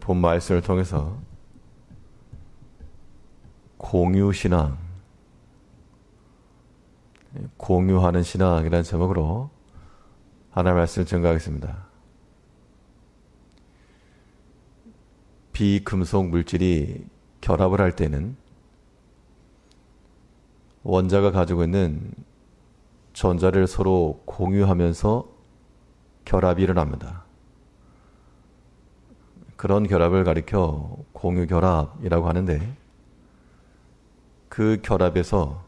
본 말씀을 통해서 공유신앙, 공유하는 신앙이라는 제목으로 하나님의 말씀을 증거하겠습니다. 비금속 물질이 결합을 할 때는 원자가 가지고 있는 전자를 서로 공유하면서 결합이 일어납니다. 그런 결합을 가리켜 공유결합이라고 하는데, 그 결합에서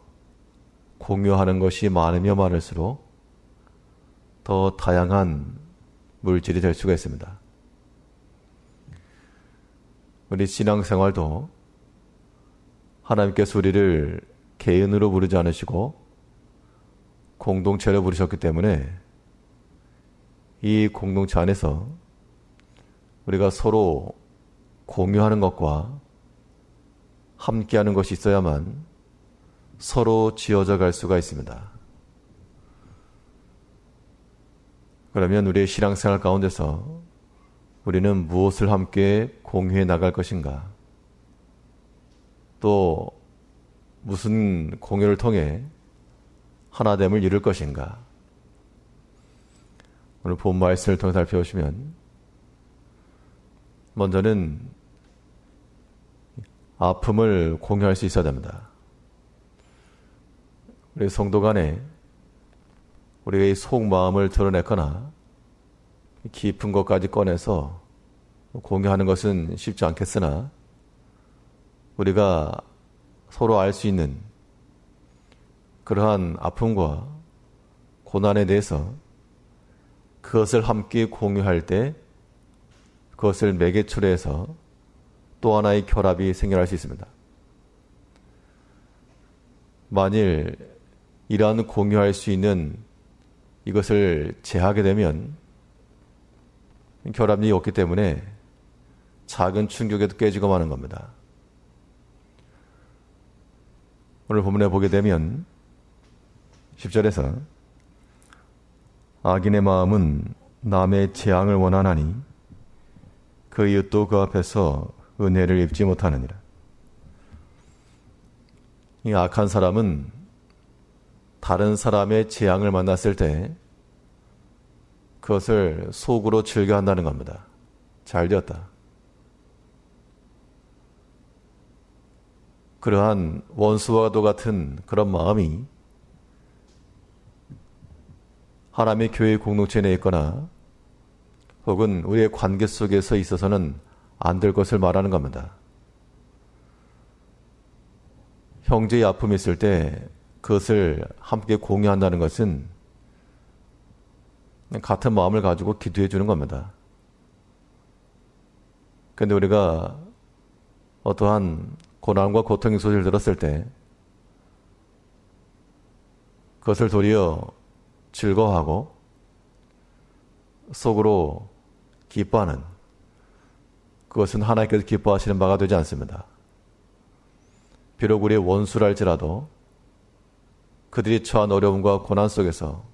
공유하는 것이 많으면 많을수록 더 다양한 물질이 될 수가 있습니다. 우리 신앙생활도 하나님께서 우리를 개인으로 부르지 않으시고 공동체로 부르셨기 때문에 이 공동체 안에서 우리가 서로 공유하는 것과 함께하는 것이 있어야만 서로 지어져 갈 수가 있습니다. 그러면 우리의 신앙생활 가운데서 우리는 무엇을 함께 공유해 나갈 것인가? 또 무슨 공유를 통해 하나됨을 이룰 것인가? 오늘 본 말씀을 통해 살펴보시면, 먼저는 아픔을 공유할 수 있어야 됩니다. 우리 성도 간에 우리의 속마음을 드러냈거나 깊은 것까지 꺼내서 공유하는 것은 쉽지 않겠으나, 우리가 서로 알 수 있는 그러한 아픔과 고난에 대해서 그것을 함께 공유할 때 그것을 매개체로 해서 또 하나의 결합이 생겨날 수 있습니다. 만일 이러한 공유할 수 있는 이것을 제하게 되면 결합이 없기 때문에 작은 충격에도 깨지고 마는 겁니다. 오늘 본문에 보게 되면 10절에서 악인의 마음은 남의 재앙을 원하나니 그 이웃도 그 앞에서 은혜를 입지 못하느니라. 이 악한 사람은 다른 사람의 재앙을 만났을 때 그것을 속으로 즐겨한다는 겁니다. 잘 되었다. 그러한 원수와도 같은 그런 마음이 하나님의 교회 공동체 내에 있거나 혹은 우리의 관계 속에서 있어서는 안 될 것을 말하는 겁니다. 형제의 아픔이 있을 때 그것을 함께 공유한다는 것은 같은 마음을 가지고 기도해 주는 겁니다. 그런데 우리가 어떠한 고난과 고통의 소식을 들었을 때 그것을 도리어 즐거워하고 속으로 기뻐하는, 그것은 하나님께서 기뻐하시는 바가 되지 않습니다. 비록 우리의 원수랄지라도 그들이 처한 어려움과 고난 속에서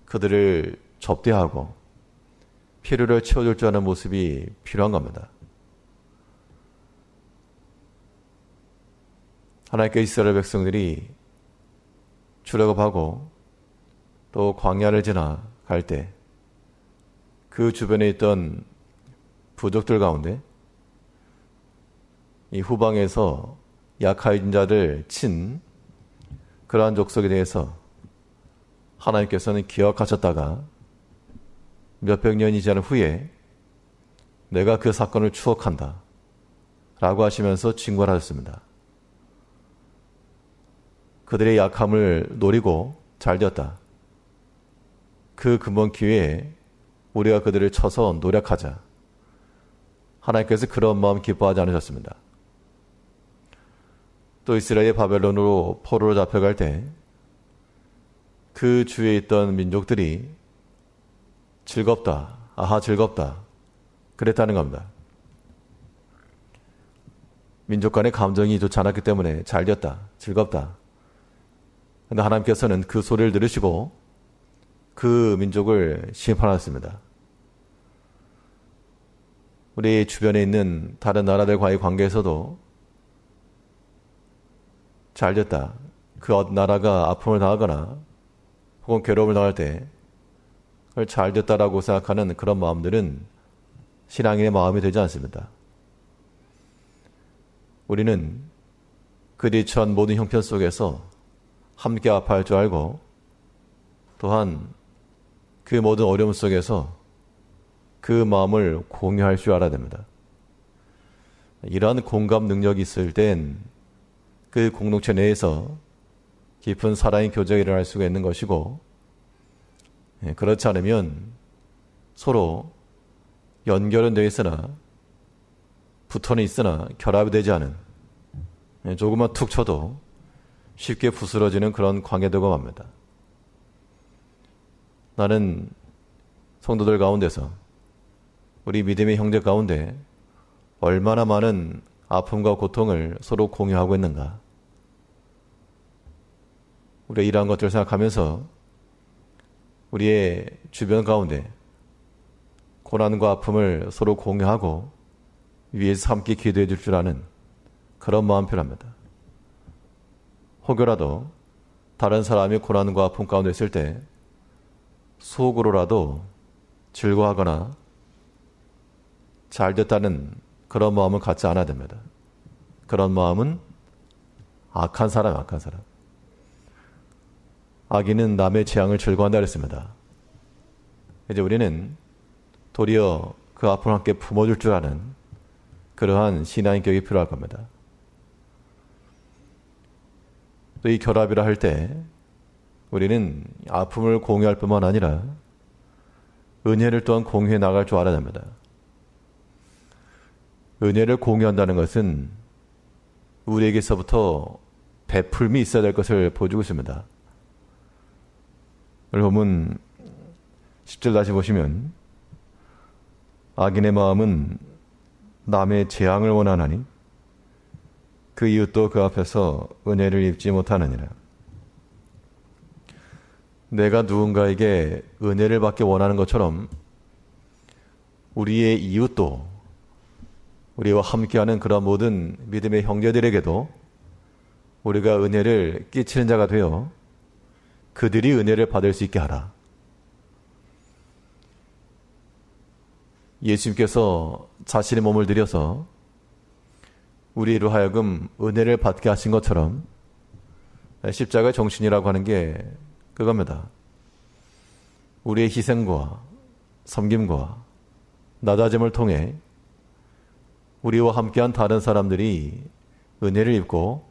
그들을 접대하고 필요를 채워줄 줄 아는 모습이 필요한 겁니다. 하나님께 이스라엘 백성들이 출애굽하고 또 광야를 지나갈 때 그 주변에 있던 부족들 가운데 이 후방에서 약한 자를 친 그러한 족속에 대해서 하나님께서는 기억하셨다가 몇백 년이 지난 후에 내가 그 사건을 추억한다 라고 하시면서 징벌 하셨습니다. 그들의 약함을 노리고 잘되었다. 그 근본 기회에 우리가 그들을 쳐서 노력하자. 하나님께서 그런 마음 기뻐하지 않으셨습니다. 또 이스라엘이 바벨론으로 포로로 잡혀갈 때 그 주위에 있던 민족들이 즐겁다, 아하 즐겁다 그랬다는 겁니다. 민족 간의 감정이 좋지 않았기 때문에 잘되었다, 즐겁다. 그런데 하나님께서는 그 소리를 들으시고 그 민족을 심판하셨습니다. 우리 주변에 있는 다른 나라들과의 관계에서도 잘 됐다. 그 나라가 아픔을 당하거나 혹은 괴로움을 당할 때 그걸 잘 됐다라고 생각하는 그런 마음들은 신앙인의 마음이 되지 않습니다. 우리는 그리 처한 모든 형편 속에서 함께 아파할 줄 알고 또한 그 모든 어려움 속에서 그 마음을 공유할 줄 알아야 됩니다. 이러한 공감 능력이 있을 땐 그 공동체 내에서 깊은 사랑의 교제가 일어날 수가 있는 것이고, 그렇지 않으면 서로 연결은 되어 있으나 붙어는 있으나 결합이 되지 않은, 조금만 툭 쳐도 쉽게 부스러지는 그런 관계되고 맙니다. 나는 성도들 가운데서 우리 믿음의 형제 가운데 얼마나 많은 아픔과 고통을 서로 공유하고 있는가. 우리가 이러한 것들을 생각하면서 우리의 주변 가운데 고난과 아픔을 서로 공유하고 위에서 함께 기도해 줄 줄 아는 그런 마음 필요합니다. 혹여라도 다른 사람이 고난과 아픔 가운데 있을 때 속으로라도 즐거워하거나 잘 됐다는 그런 마음을 갖지 않아야 됩니다. 그런 마음은 악한 사람. 악인은 남의 재앙을 즐거워한다 그랬습니다. 이제 우리는 도리어 그 아픔을 함께 품어줄 줄 아는 그러한 신앙인격이 필요할 겁니다. 또 이 결합이라 할 때 우리는 아픔을 공유할 뿐만 아니라 은혜를 또한 공유해 나갈 줄 알아야 합니다. 은혜를 공유한다는 것은 우리에게서부터 베풀미 있어야 될 것을 보여주고 있습니다. 오늘 본문 10절 다시 보시면 악인의 마음은 남의 재앙을 원하나니 그 이웃도 그 앞에서 은혜를 입지 못하느니라. 내가 누군가에게 은혜를 받기 원하는 것처럼 우리의 이웃도 우리와 함께하는 그런 모든 믿음의 형제들에게도 우리가 은혜를 끼치는 자가 되어 그들이 은혜를 받을 수 있게 하라. 예수님께서 자신의 몸을 들여서 우리로 하여금 은혜를 받게 하신 것처럼 십자가의 정신이라고 하는 게 그겁니다. 우리의 희생과 섬김과 낮아짐을 통해 우리와 함께한 다른 사람들이 은혜를 입고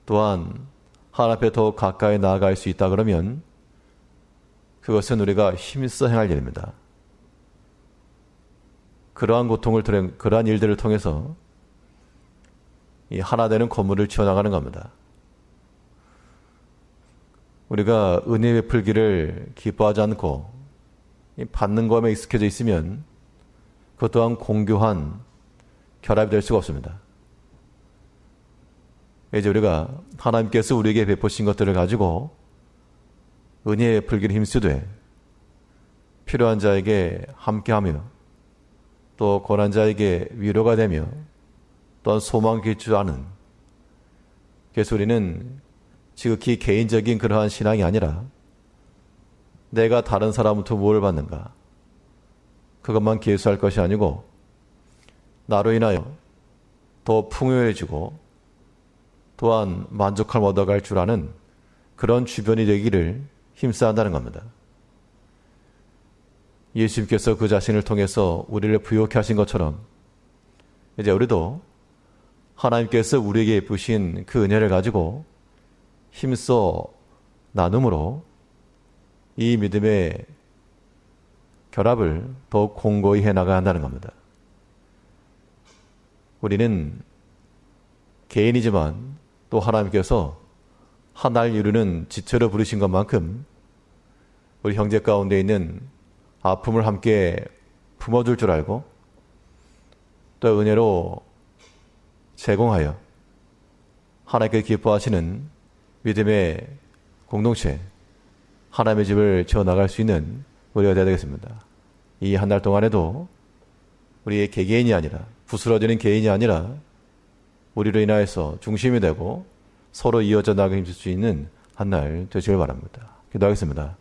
또한 하나님 앞에 더 가까이 나아갈 수 있다 그러면 그것은 우리가 힘써 행할 일입니다. 그러한 그러한 일들을 통해서 이 하나 되는 건물을 지어나가는 겁니다. 우리가 은혜 베풀기를 기뻐하지 않고 받는 것에 익숙해져 있으면 그것 또한 공교한 결합이 될 수가 없습니다. 이제 우리가 하나님께서 우리에게 베푸신 것들을 가지고 은혜 베풀기를 힘쓰되 필요한 자에게 함께하며 또 고난 자에게 위로가 되며 또한 소망을 기초하는, 그래서 우리는 지극히 개인적인 그러한 신앙이 아니라 내가 다른 사람부터 무엇을 받는가 그것만 계수할 것이 아니고 나로 인하여 더 풍요해지고 또한 만족함을 얻어갈 줄 아는 그런 주변이 되기를 힘써야 한다는 겁니다. 예수님께서 그 자신을 통해서 우리를 부요케 하신 것처럼 이제 우리도 하나님께서 우리에게 베푸신 그 은혜를 가지고 힘써 나눔으로 이 믿음의 결합을 더욱 공고히 해나가야 한다는 겁니다. 우리는 개인이지만 또 하나님께서 하나를 이루는 지체로 부르신 것만큼 우리 형제 가운데 있는 아픔을 함께 품어줄 줄 알고 또 은혜로 제공하여 하나님께 기뻐하시는 믿음의 공동체, 하나님의 집을 지어나갈 수 있는 우리가 되어야 되겠습니다. 이 한 달 동안에도 우리의 개개인이 아니라, 부스러지는 개인이 아니라 우리로 인하여서 중심이 되고 서로 이어져 나가게 힘줄 수 있는 한 날 되시길 바랍니다. 기도하겠습니다.